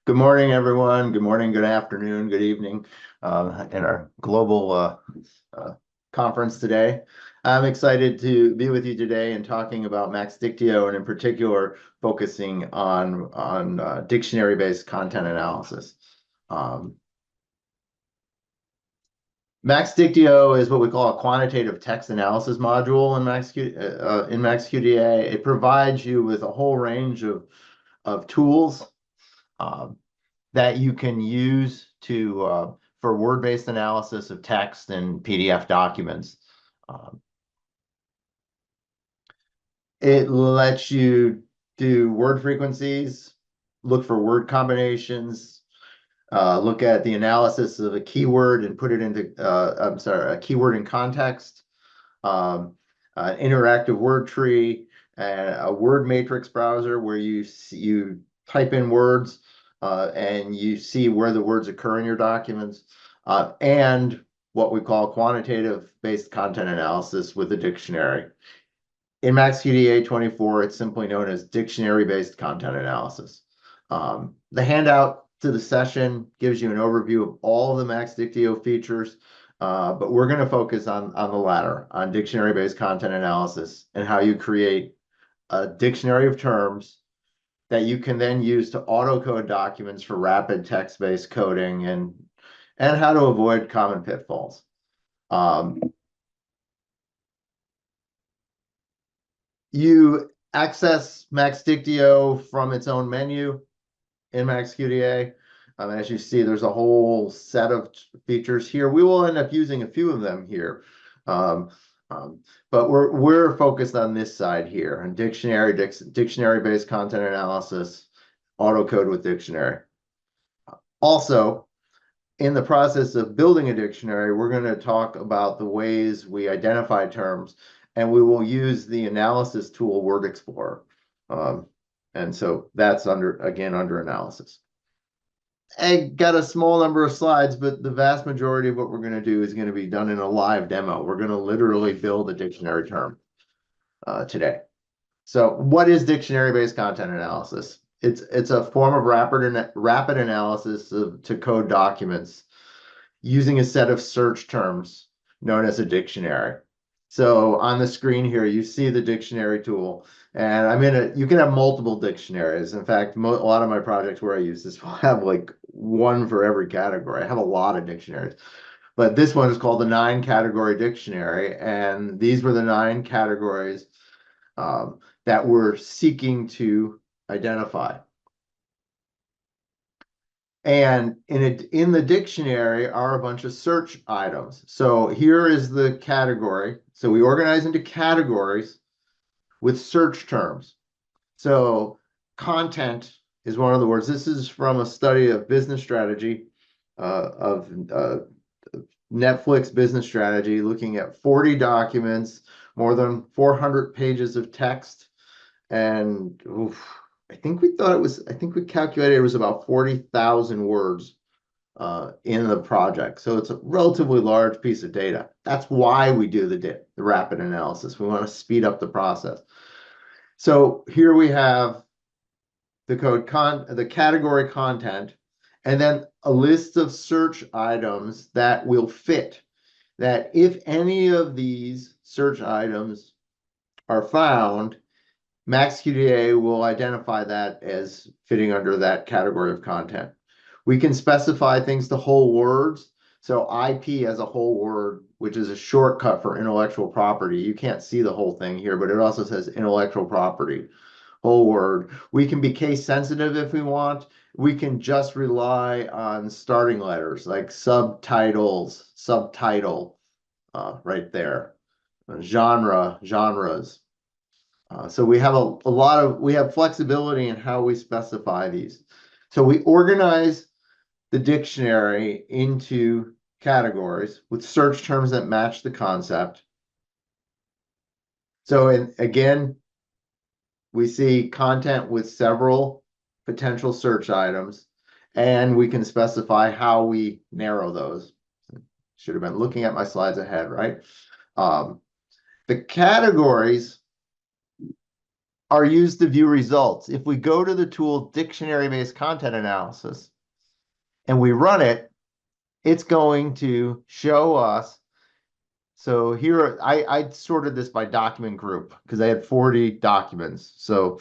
Good morning, everyone. Good morning, good afternoon, good evening, in our global uh, conference today. I'm excited to be with you today and talking about MAXDictio, and in particular, focusing on dictionary-based content analysis. MAXDictio is what we call a quantitative text analysis module in MAXQDA. It provides you with a whole range of tools that you can use to for word-based analysis of text and PDF documents. It lets you do word frequencies, look for word combinations, look at the analysis of a keyword and put it into, a keyword in context, an interactive word tree, a word matrix browser where you type in words and you see where the words occur in your documents, and what we call quantitative-based content analysis with a dictionary. In MAXQDA 24, it's simply known as dictionary-based content analysis. The handout to the session gives you an overview of all of the MAXDictio features, but we're going to focus on the latter, on dictionary-based content analysis and how you create a dictionary of terms that you can then use to auto-code documents for rapid text-based coding and how to avoid common pitfalls. You access MAXDictio from its own menu in MAXQDA. As you see, there's a whole set of features here. We will end up using a few of them here. But we're focused on this side here, on dictionary-based content analysis, autocode with dictionary. Also, in the process of building a dictionary, we're going to talk about the ways we identify terms, and we will use the analysis tool Word Explorer. And so that's under analysis. I got a small number of slides, but the vast majority of what we're going to do is going to be done in a live demo. We're going to literally build a dictionary term today. So what is dictionary-based content analysis? It's a form of rapid analysis to code documents using a set of search terms known as a dictionary. So on the screen here, you see the dictionary tool, and you can have multiple dictionaries. In fact, a lot of my projects where I use this will have like one for every category. I have a lot of dictionaries, but this one is called the 9-category dictionary, and these were the 9 categories that we're seeking to identify. And in the dictionary are a bunch of search items. So here is the category. So we organize into categories with search terms. So content is one of the words. This is from a study of business strategy, of Netflix business strategy, looking at 40 documents, more than 400 pages of text, and I think we calculated it was about 40,000 words in the project. So it's a relatively large piece of data. That's why we do the rapid analysis. We want to speed up the process. So here we have the category content, and then a list of search items that will fit. That if any of these search items are found, MAXQDA will identify that as fitting under that category of content. We can specify things to whole words. So IP as a whole word, which is a shortcut for intellectual property. You can't see the whole thing here, but it also says intellectual property, whole word. We can be case sensitive if we want. We can just rely on starting letters like subtitles, subtitle, right there. Genres. So we have flexibility in how we specify these. So we organize the dictionary into categories with search terms that match the concept. So again, we see content with several potential search items, and we can specify how we narrow those. Should have been looking at my slides ahead, right? The categories are used to view results. If we go to the tool dictionary-based content analysis and we run it, it's going to show us. So here, I sorted this by document group because I had 40 documents. So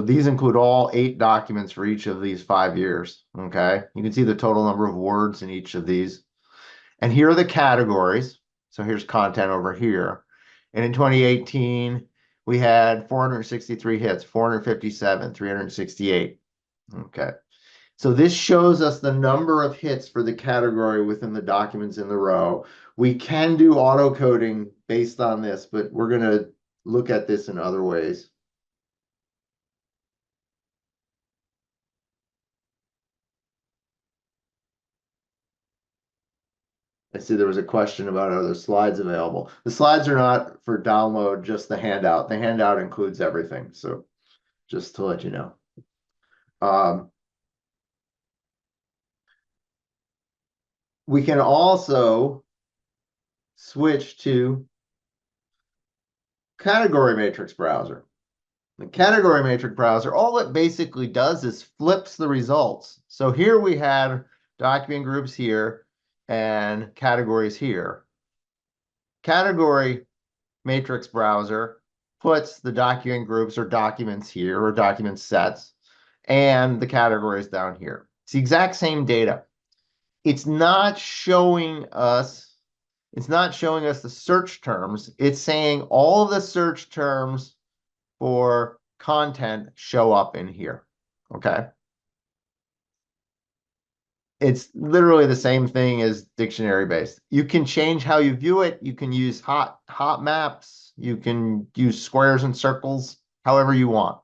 these include all 8 documents for each of these 5 years. Okay, you can see the total number of words in each of these. And here are the categories. So here's content over here. And in 2018, we had 463 hits, 457, 368. Okay. So this shows us the number of hits for the category within the documents in the row. We can do auto coding based on this, but we're going to look at this in other ways. I see there was a question about are the slides available. The slides are not for download, just the handout. The handout includes everything. So just to let you know. We can also switch to category matrix browser. The category matrix browser, all it basically does is flips the results. So here we had document groups here and categories here. Category matrix browser puts the document groups or documents here or document sets and the categories down here. It's the exact same data. It's not showing us the search terms. It's saying all of the search terms for content show up in here. Okay. It's literally the same thing as dictionary based. You can change how you view it. You can use hot maps. You can use squares and circles, however you want.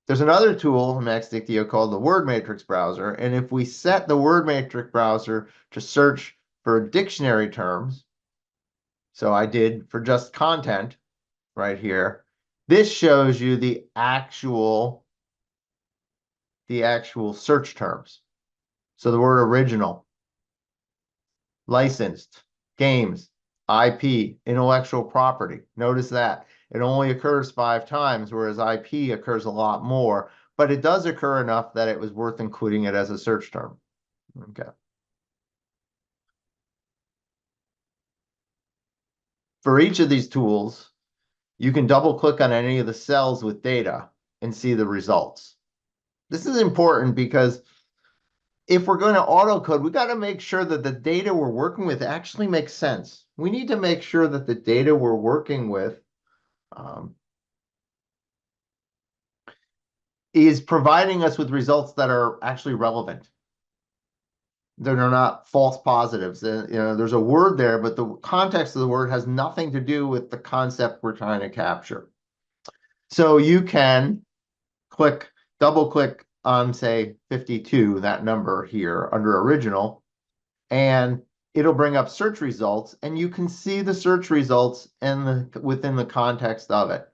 There's another tool in MAXDictio called the word matrix browser. And if we set the word matrix browser to search for dictionary terms, so I did for just content right here, this shows you the actual search terms. So the word original, licensed, games, IP, intellectual property. Notice that it only occurs 5 times, whereas IP occurs a lot more, but it does occur enough that it was worth including it as a search term. Okay. For each of these tools, you can double click on any of the cells with data and see the results. This is important because if we're going to auto code, we got to make sure that the data we're working with actually makes sense. We need to make sure that the data we're working with is providing us with results that are actually relevant. They're not false positives. There's a word there, but the context of the word has nothing to do with the concept we're trying to capture. So you can double click on, say, 52, that number here under original, and it'll bring up search results, and you can see the search results within the context of it.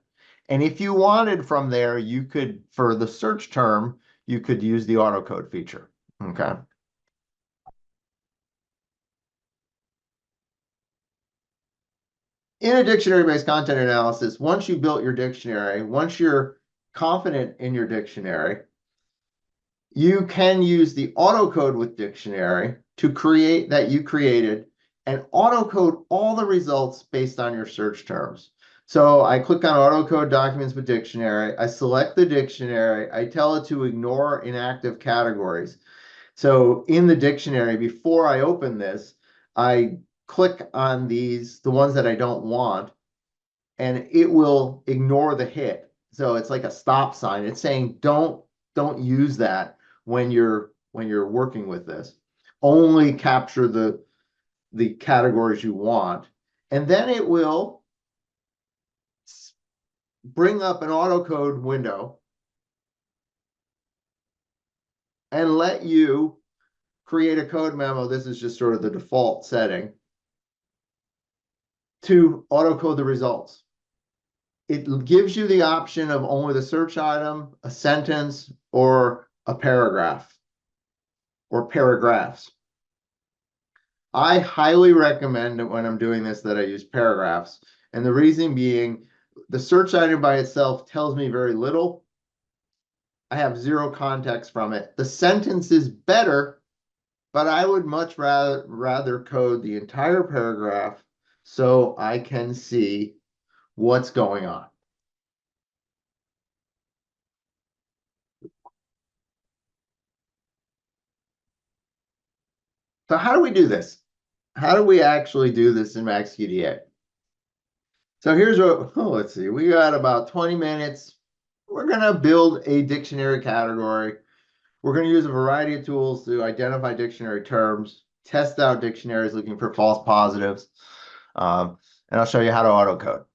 And if you wanted from there, you could, for the search term, you could use the autocode feature. Okay. In a dictionary-based content analysis, once you built your dictionary, once you're confident in your dictionary, you can use the autocode with dictionary to create that you created and autocode all the results based on your search terms. So I click on autocode documents with dictionary. I select the dictionary. I tell it to ignore inactive categories. So in the dictionary, before I open this, I click on the ones that I don't want, and it will ignore the hit. So it's like a stop sign. It's saying don't use that when you're working with this. Only capture the categories you want, and then it will bring up an autocode window and let you create a code memo. This is just sort of the default setting to autocode the results. It gives you the option of only the search item, a sentence, or a paragraph or paragraphs. I highly recommend when I'm doing this that I use paragraphs. And the reason being, The search item by itself tells me very little. I have zero context from it. The sentence is better, but I would much rather code the entire paragraph so I can see what's going on. So how do we do this? How do we actually do this in MAXQDA? So here's what, let's see, we got about 20 minutes. We're going to build a dictionary category. We're going to use a variety of tools to identify dictionary terms, test out dictionaries looking for false positives, and I'll show you how to autocode.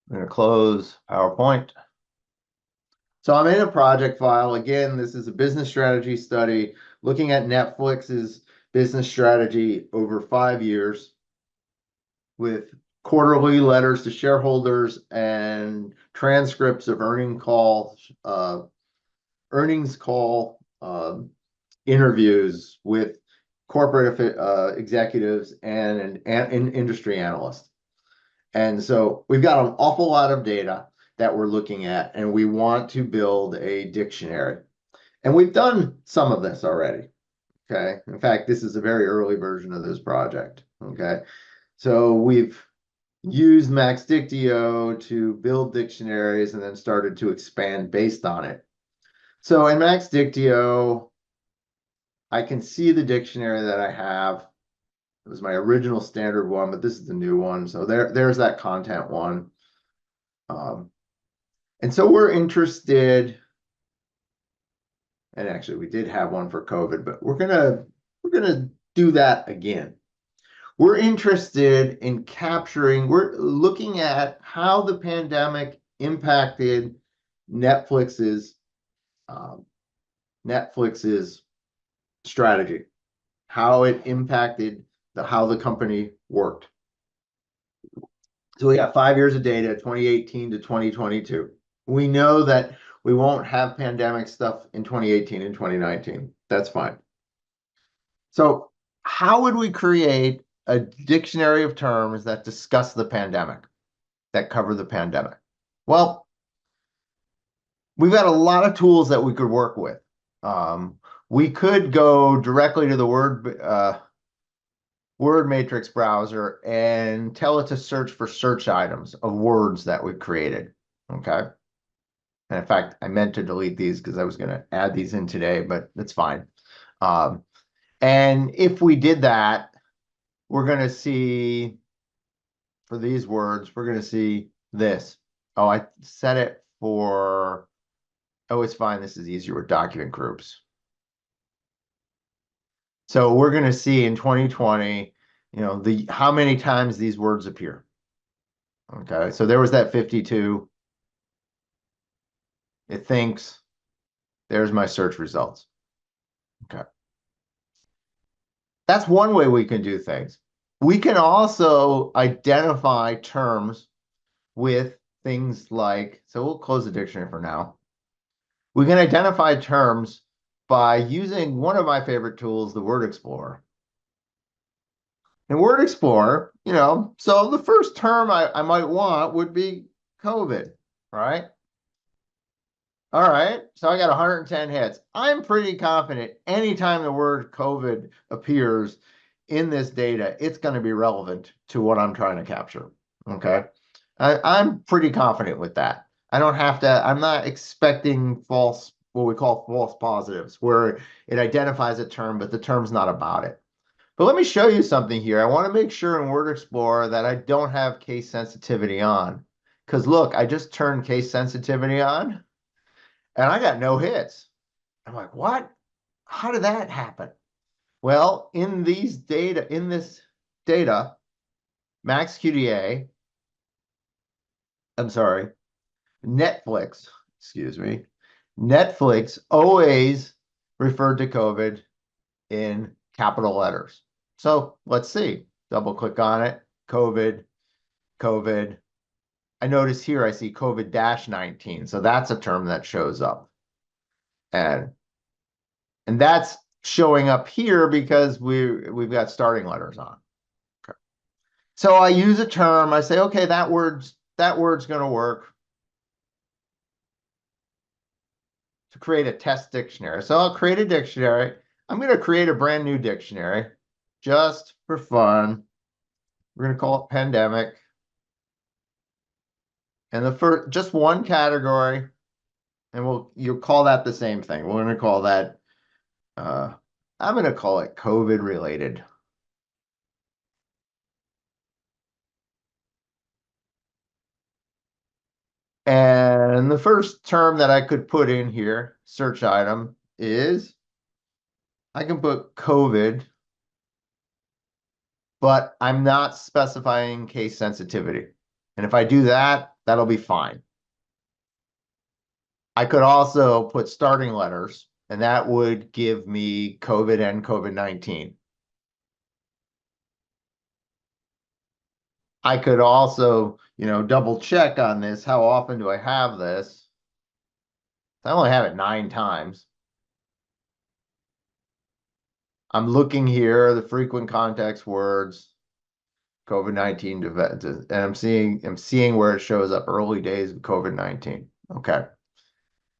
I'm going to close PowerPoint. So I'm in a project file. Again, this is a business strategy study looking at Netflix's business strategy over 5 years with quarterly letters to shareholders and transcripts of earnings call interviews with corporate executives and an industry analyst. And so we've got an awful lot of data that we're looking at, and we want to build a dictionary. And we've done some of this already. Okay. In fact, this is a very early version of this project. Okay. So we've used MAXDictio to build dictionaries and then started to expand based on it. So in MAXDictio, I can see the dictionary that I have. It was my original standard one, but this is the new one. So there's that content one. And so we're interested, and actually we did have one for COVID, but we're gonna do that again. We're interested in we're looking at how the pandemic impacted Netflix's strategy, how it impacted how the company worked. So we got 5 years of data, 2018 to 2022. We know that we won't have pandemic stuff in 2018 and 2019. That's fine. So how would we create a dictionary of terms that discuss the pandemic, that cover the pandemic? Well, we've got a lot of tools that we could work with. We could go directly to the word matrix browser and tell it to search for search items of words that we've created. Okay. And in fact, I meant to delete these because I was going to add these in today, but that's fine. And if we did that, we're going to see, for these words, we're going to see this. Oh, I set it for, oh, it's fine. This is easier with document groups. So we're going to see in 2020, how many times these words appear. Okay, so there was that 52. It thinks, there's my search results. Okay. That's one way we can do things. We can also identify terms with things like, so we'll close the dictionary for now. We can identify terms by using one of my favorite tools, the Word Explorer. In Word Explorer, so the first term I might want would be COVID, right? All right, so I got 110 hits. I'm pretty confident anytime the word COVID appears in this data, it's going to be relevant to what I'm trying to capture. Okay, I'm pretty confident with that. I don't have to, I'm not expecting what we call false positives, where it identifies a term, but the term's not about it. But let me show you something here. I want to make sure in Word Explorer that I don't have case sensitivity on. Because look, I just turned case sensitivity on, and I got no hits. I'm like, what? How did that happen? Well, in this data, MAXQDA, I'm sorry, Netflix, excuse me, Netflix always referred to COVID in capital letters. So let's see, double click on it, COVID. I notice here I see COVID-19. So that's a term that shows up. And that's showing up here because we've got starting letters on. Okay. So I use a term, I say, okay, that word's going to work to create a test dictionary. So I'll create a dictionary. I'm going to create a brand new dictionary just for fun. We're going to call it pandemic. And the first, just one category, and you'll call that the same thing. We're going to call that, I'm going to call it COVID related. And the first term that I could put in here, search item, is I can put COVID, but I'm not specifying case sensitivity. And if I do that, that'll be fine. I could also put starting letters, and that would give me COVID and COVID-19. I could also, double check on this. How often do I have this? I only have it 9 times. I'm looking here, the frequent context words, COVID-19, and I'm seeing where it shows up early days of COVID-19. Okay.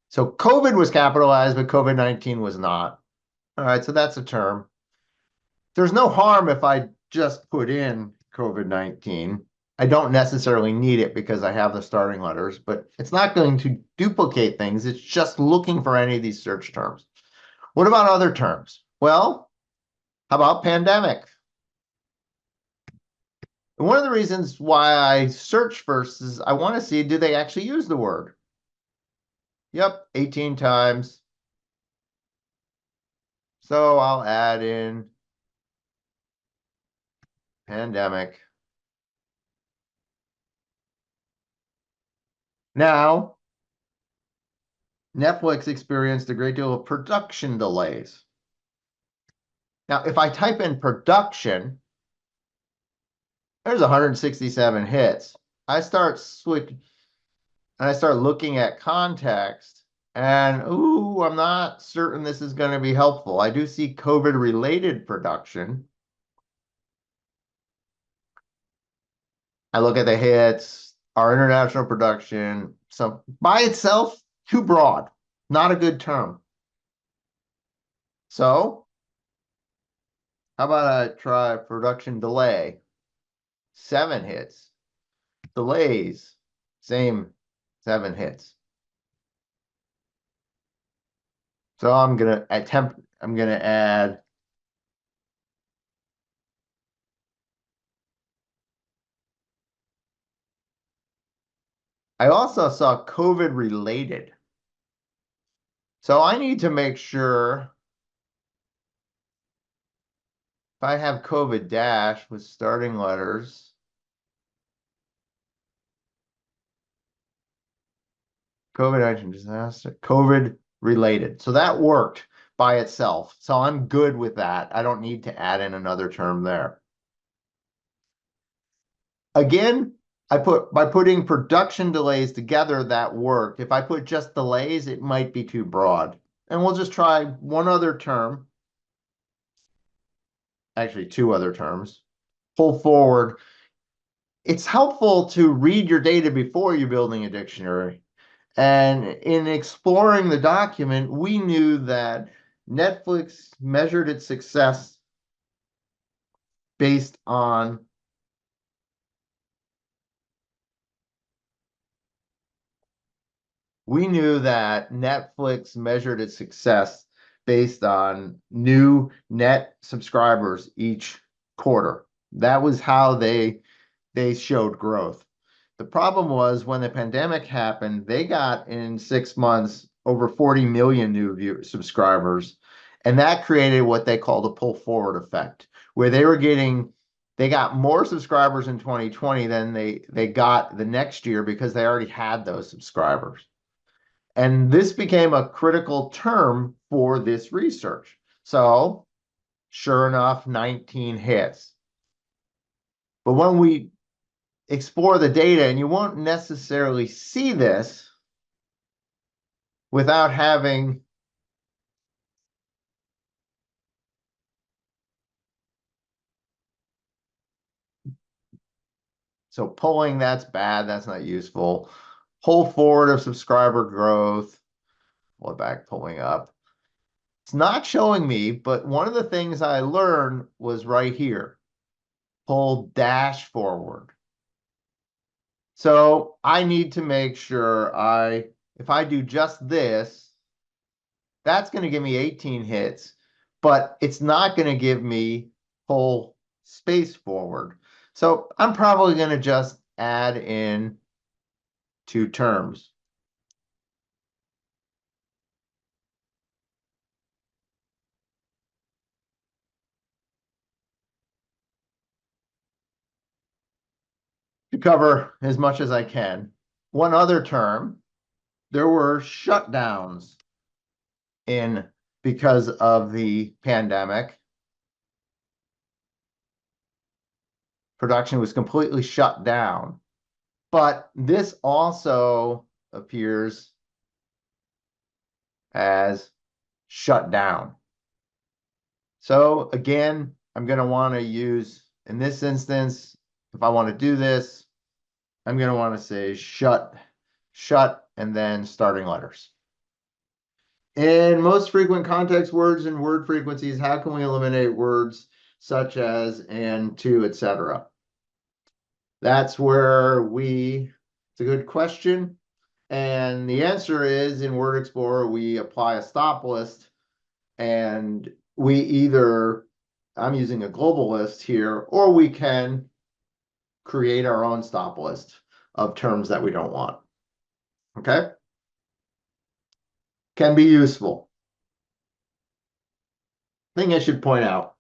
So COVID was capitalized, but COVID-19 was not. All right, so that's a term. There's no harm if I just put in COVID-19. I don't necessarily need it because I have the starting letters, but it's not going to duplicate things. It's just looking for any of these search terms. What about other terms? Well, how about pandemic? And one of the reasons why I search first is I want to see, do they actually use the word? Yep, 18 times. So I'll add in pandemic. Now, Netflix experienced a great deal of production delays. Now, if I type in production, there's 167 hits. I start looking at context, and ooh, I'm not certain this is going to be helpful. I do see COVID-related production. I look at the hits, our international production. So by itself, too broad, not a good term. So how about I try production delay? 7 hits. Delays, same 7 hits. So I'm gonna add I also saw COVID related. So I need to make sure if I have COVID dash with starting letters, COVID-19 disaster, COVID related. So that worked by itself. So I'm good with that. I don't need to add in another term there. Again, by putting production delays together, that worked. If I put just delays, it might be too broad. And we'll just try one other term. Actually, 2 other terms. Pull forward. It's helpful to read your data before you're building a dictionary. And in exploring the document, we knew that Netflix measured its success based on new net subscribers each quarter. That was how they showed growth. The problem was when the pandemic happened, they got in 6 months over 40 million new subscribers. And that created what they called a pull forward effect, where they got more subscribers in 2020 than they got the next year because they already had those subscribers. And this became a critical term for this research. So sure enough, 19 hits. But when we explore the data, and you won't necessarily see this without having So pulling, that's bad. That's not useful. Pull forward of subscriber growth. Pull it back, pulling up. It's not showing me, but one of the things I learned was right here. Pull dash forward. So I need to make sure if I do just this, that's going to give me 18 hits, but it's not going to give me pull space forward. So I'm probably going to just add in 2 terms. To cover as much as I can. One other term, there were shutdowns because of the pandemic. Production was completely shut down. But this also appears as shut down. So again, I'm going to want to use, in this instance, if I want to do this, I'm going to want to say shut, and then starting letters. In most frequent context words and word frequencies, how can we eliminate words such as and, to, etc.? That's where it's a good question. And the answer is in Word Explorer, we apply a stop list, and I'm using a global list here, or we can create our own stop list of terms that we don't want. Okay? Can be useful. Thing I should point out.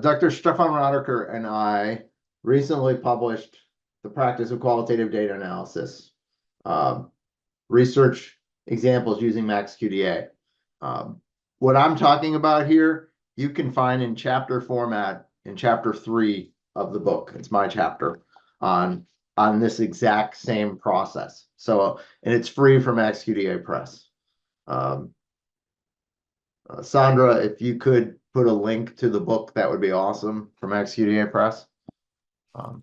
Dr. Stefan Rodecker and I recently published The Practice of Qualitative Data Analysis. Research examples using MAXQDA. What I'm talking about here, you can find in chapter format in chapter 3 of the book. It's my chapter on this exact same process. So, and it's free from MAXQDA Press. Sandra, if you could put a link to the book, that would be awesome, from MAXQDA Press.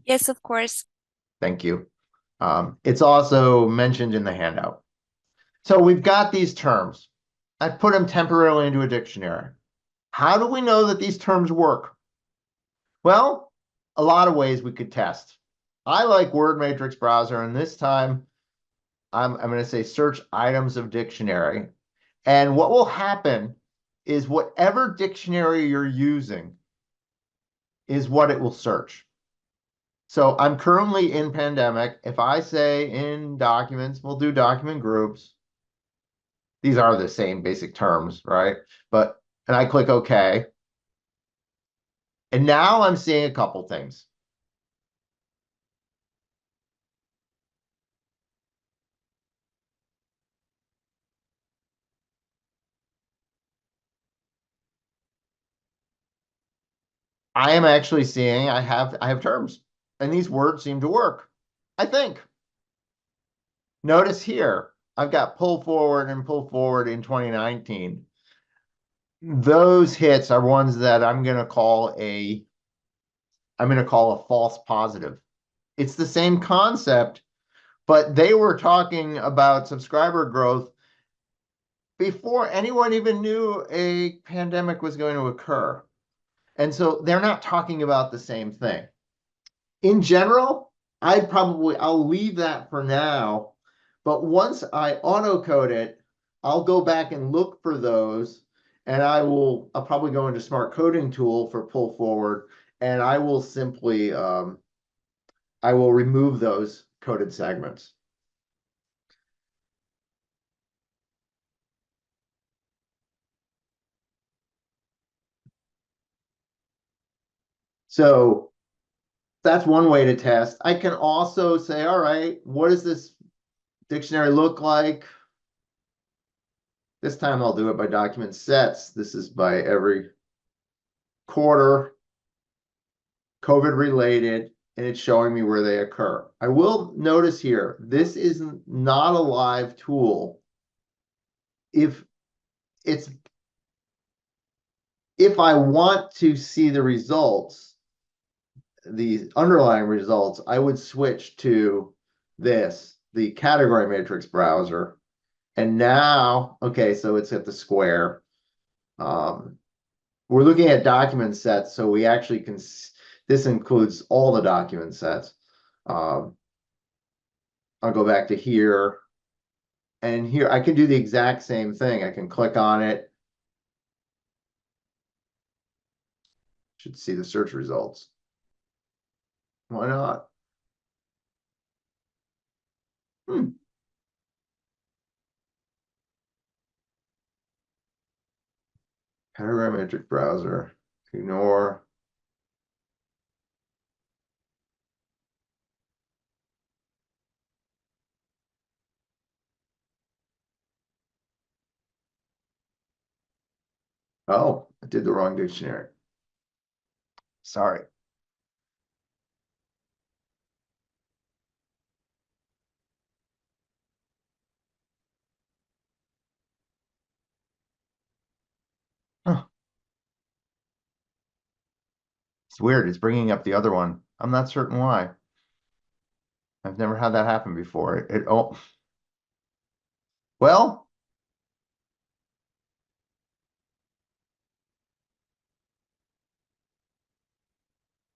Yes, of course. Thank you. It's also mentioned in the handout. So we've got these terms. I put them temporarily into a dictionary. How do we know that these terms work? Well, a lot of ways we could test. I like Word Matrix Browser, and this time I'm going to say search items of dictionary. And what will happen is whatever dictionary you're using is what it will search. So I'm currently in Pandemic. If I say in documents, we'll do document groups. These are the same basic terms, right? And I click OK. And now I'm seeing a couple things. I am actually seeing I have terms, and these words seem to work, I think. Notice here, I've got pull forward and pull forward in 2019. Those hits are ones that I'm going to call a false positive. It's the same concept, but they were talking about subscriber growth before anyone even knew a pandemic was going to occur. And so they're not talking about the same thing. In general, I'll leave that for now. But once I auto code it, I'll go back and look for those, and I'll probably go into Smart Coding Tool for pull forward, and I will simply I will remove those coded segments. So that's one way to test. I can also say, all right, what does this dictionary look like? This time I'll do it by document sets. This is by every quarter, COVID related, and it's showing me where they occur. I will notice here, this is not a live tool. If I want to see the results, the underlying results, I would switch to this, the category matrix browser. And now, okay, so it's at the square. We're looking at document sets, so we actually can, this includes all the document sets. I'll go back to here. And here I can do the exact same thing. I can click on it. Should see the search results. Why not? Parametric browser. Ignore. Oh, I did the wrong dictionary. Sorry. Huh. It's weird. It's bringing up the other one. I'm not certain why. I've never had that happen before. Oh, well,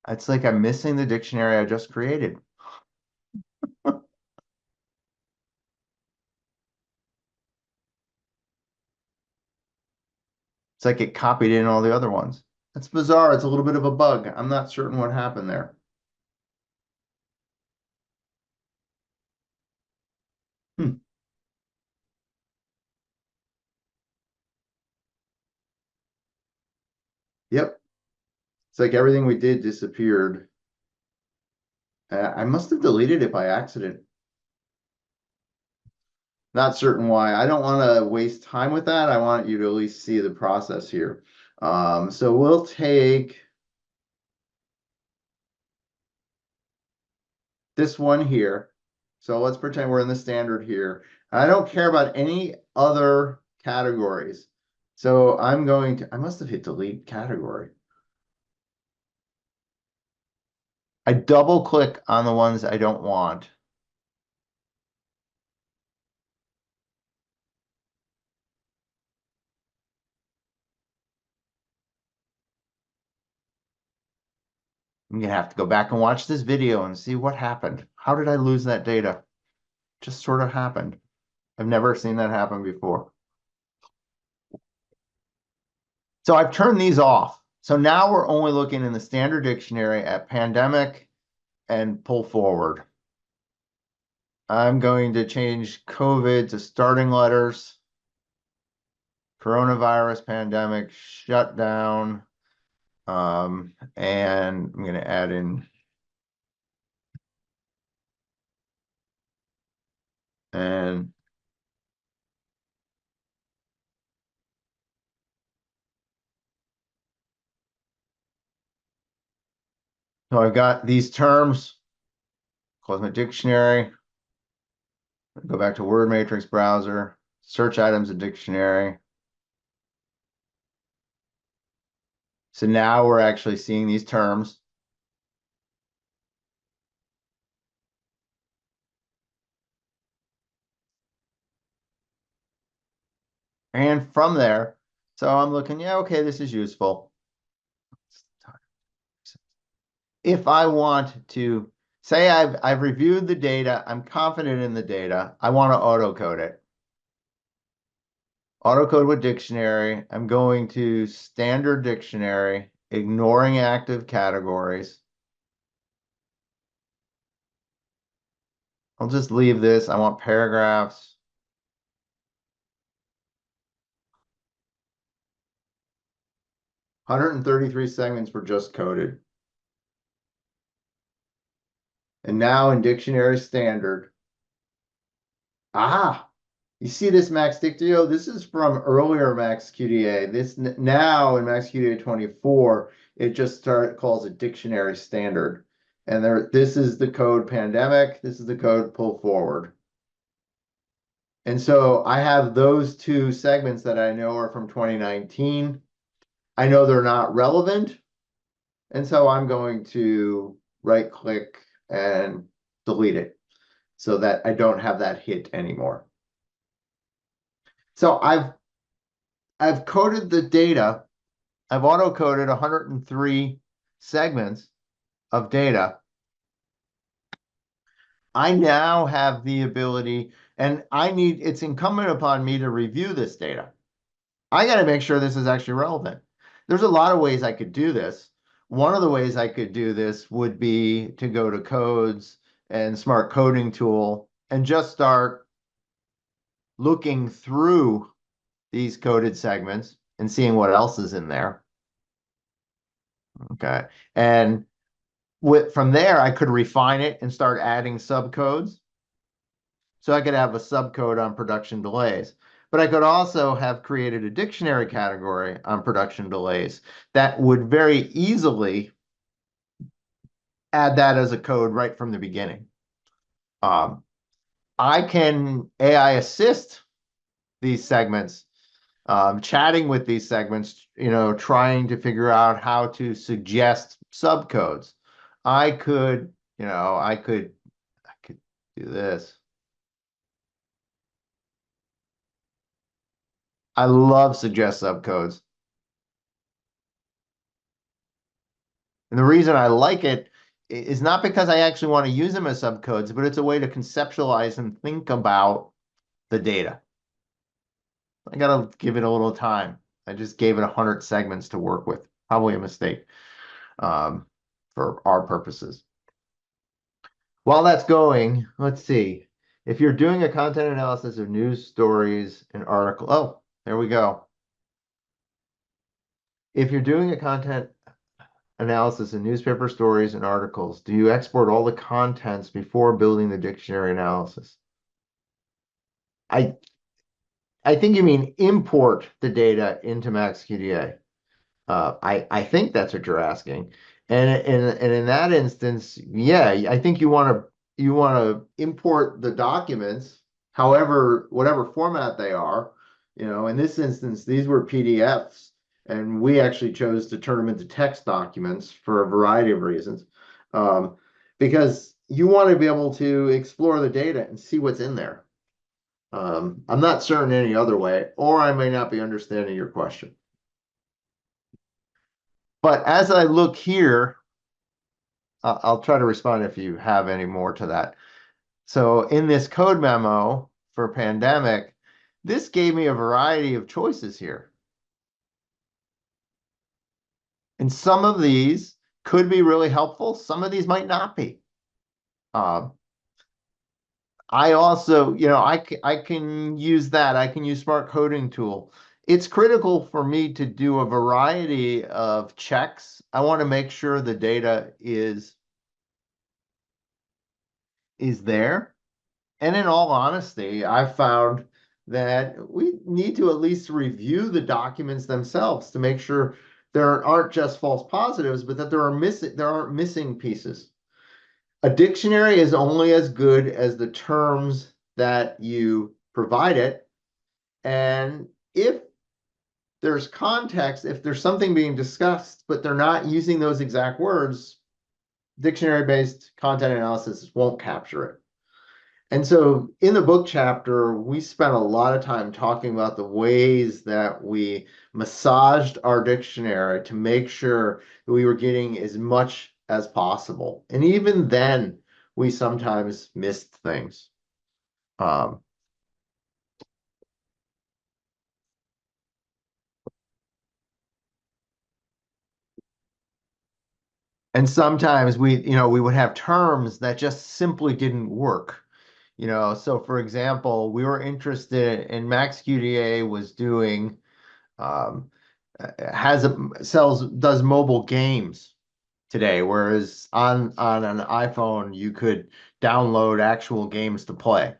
it's like I'm missing the dictionary I just created. It's like it copied in all the other ones. That's bizarre. It's a little bit of a bug. I'm not certain what happened there. Hmm. Yep. It's like everything we did disappeared. I must have deleted it by accident. Not certain why. I don't want to waste time with that. I want you to at least see the process here. So we'll take this one here. So let's pretend we're in the standard here. I don't care about any other categories. So I'm going to, I must have hit delete category. I double click on the ones I don't want. I'm gonna have to go back and watch this video and see what happened. How did I lose that data? Just sort of happened. I've never seen that happen before. So I've turned these off. So now we're only looking in the standard dictionary at pandemic and pull forward. I'm going to change COVID to starting letters. Coronavirus, pandemic, shutdown. And I'm going to add in and so I've got these terms. Close my dictionary. Go back to Word Matrix browser. Search items in dictionary. So now we're actually seeing these terms. And from there, so I'm looking, yeah, okay, this is useful. If I want to say I've reviewed the data, I'm confident in the data, I want to auto-code it. Auto-code with dictionary, I'm going to standard dictionary, ignoring active categories. I'll just leave this. I want paragraphs. 133 segments were just coded. And now in dictionary standard. You see this MAXDictio? This is from earlier MAXQDA. This now in MAXQDA 24, it just calls it dictionary standard. And this is the code pandemic. This is the code pull forward. And so I have those two segments that I know are from 2019. I know they're not relevant. And so I'm going to right click and delete it so that I don't have that hit anymore. So I've coded the data. I've auto coded 103 segments of data. I now have the ability, and it's incumbent upon me to review this data. I got to make sure this is actually relevant. There's a lot of ways I could do this. One of the ways I could do this would be to go to codes and smart coding tool and just start looking through these coded segments and seeing what else is in there. Okay. And from there, I could refine it and start adding subcodes. So I could have a subcode on production delays. But I could also have created a dictionary category on production delays that would very easily add that as a code right from the beginning. I can AI assist these segments, chatting with these segments, trying to figure out how to suggest subcodes. I could do this. I love suggest subcodes. And the reason I like it is not because I actually want to use them as subcodes, but it's a way to conceptualize and think about the data. I got to give it a little time. I just gave it 100 segments to work with. Probably a mistake for our purposes. While that's going, let's see. If you're doing a content analysis of news stories and article, oh, there we go. If you're doing a content analysis in newspaper stories and articles, do you export all the contents before building the dictionary analysis? I think you mean import the data into MAXQDA. I think that's what you're asking. And in that instance, yeah, I think you want to import the documents, whatever format they are. In this instance, these were PDFs, and we actually chose to turn them into text documents for a variety of reasons. Because you want to be able to explore the data and see what's in there. I'm not certain any other way, or I may not be understanding your question. But as I look here, I'll try to respond if you have any more to that. So in this code memo for pandemic, this gave me a variety of choices here. And some of these could be really helpful. Some of these might not be. I also, I can use that. I can use smart coding tool. It's critical for me to do a variety of checks. I want to make sure the data is there. And in all honesty, I've found that we need to at least review the documents themselves to make sure there aren't just false positives, but that there aren't missing pieces. A dictionary is only as good as the terms that you provide it. And if there's context, if there's something being discussed, but they're not using those exact words, dictionary-based content analysis won't capture it. And so in the book chapter, we spent a lot of time talking about the ways that we massaged our dictionary to make sure that we were getting as much as possible. And even then, we sometimes missed things. And sometimes we would have terms that just simply didn't work. So for example, we were interested in MAXQDA was doing does mobile games today, whereas on an iPhone you could download actual games to play.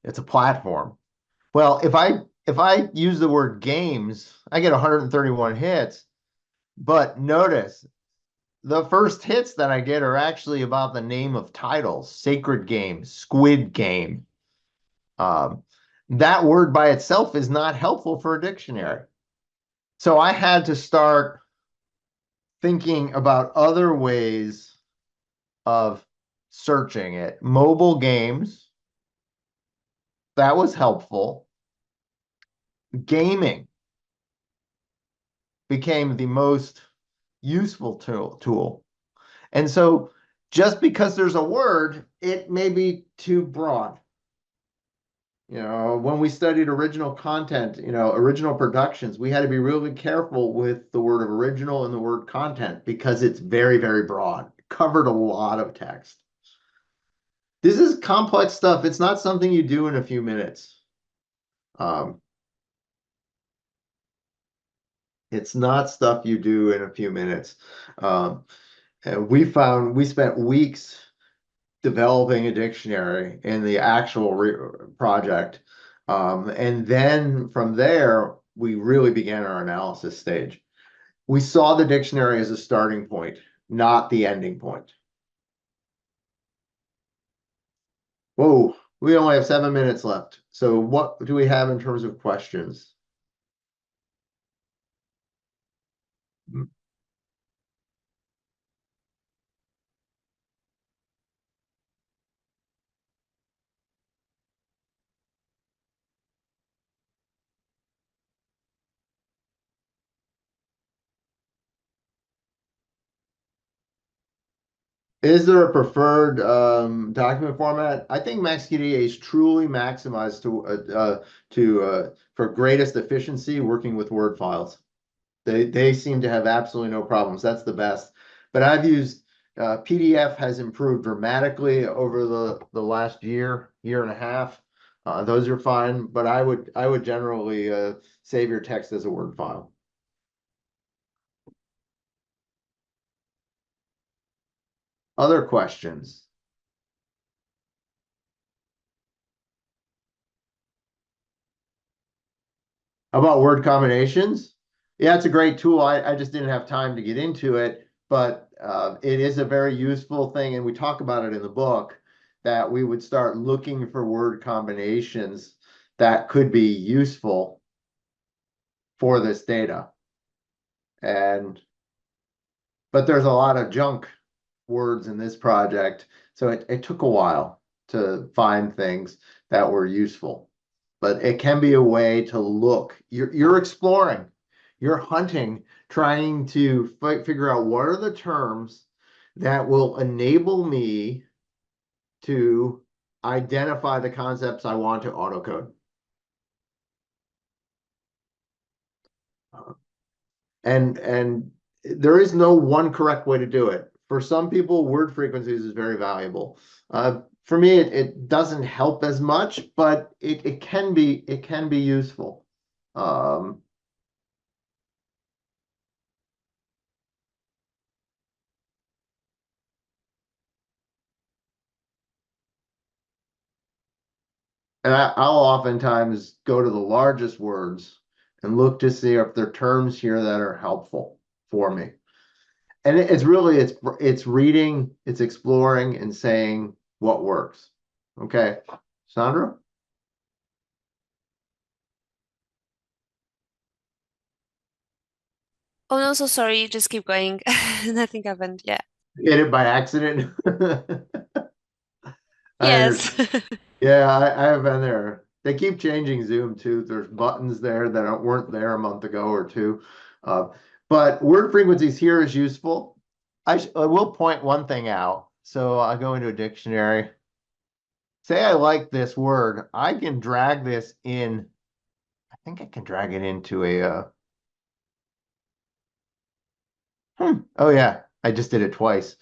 It's a platform. Well, if I use the word games, I get 131 hits, but notice the first hits that I get are actually about the name of titles: Sacred Game, Squid Game. That word by itself is not helpful for a dictionary. So I had to start thinking about other ways of searching it. Mobile games, that was helpful. Gaming became the most useful tool. And so just because there's a word, it may be too broad. When we studied original content, original productions, we had to be really careful with the word of original and the word content because it's very, very broad. It covered a lot of text. This is complex stuff. It's not something you do in a few minutes. It's not stuff you do in a few minutes. And we spent weeks developing a dictionary in the actual project. And then from there, we really began our analysis stage. We saw the dictionary as a starting point, not the ending point. Whoa, we only have 7 minutes left. So what do we have in terms of questions? Is there a preferred document format? I think MAXQDA is truly maximized for greatest efficiency working with Word files. They seem to have absolutely no problems. That's the best. But I've used PDF has improved dramatically over the last year and a half. Those are fine, but I would generally save your text as a Word file. Other questions? How about word combinations? Yeah, it's a great tool. I just didn't have time to get into it, but it is a very useful thing. And we talk about it in the book that we would start looking for word combinations that could be useful for this data. But there's a lot of junk words in this project. So it took a while to find things that were useful. But it can be a way to look. You're exploring, you're hunting, trying to figure out what are the terms that will enable me to identify the concepts I want to autocode. And there is no one correct way to do it. For some people, word frequencies is very valuable. For me, it doesn't help as much, but it can be useful. And I'll oftentimes go to the largest words and look to see if there are terms here that are helpful for me. And it's really it's reading, it's exploring, and saying what works. Okay, Sandra? Oh no, so sorry. Just keep going. Nothing happened. Yeah. Hit it by accident. I Yes. understand. Yeah, I have been there. They keep changing Zoom too. There's buttons there that weren't there a month ago or two. Uh, but word frequencies here is useful. I will point one thing out. So I go into a dictionary. Say I like this word. I can drag this in. I think I can drag it into a. Oh yeah, I just did it twice.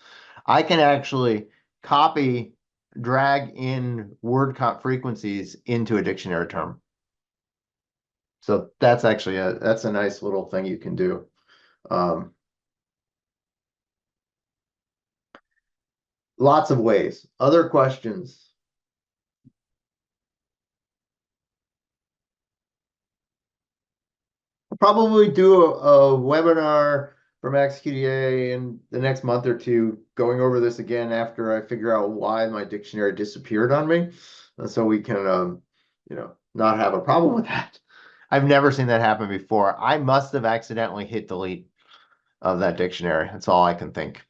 I can actually copy, drag in word frequencies into a dictionary term. So that's actually that's a nice little thing you can do. Um, Lots of ways. Other questions? I'll probably do a webinar for MaxQDA in the next month or two, going over this again after I figure out why my dictionary disappeared on me, so we can not have a problem with that. I've never seen that happen before. I must have accidentally hit delete. of that dictionary. That's all I can think.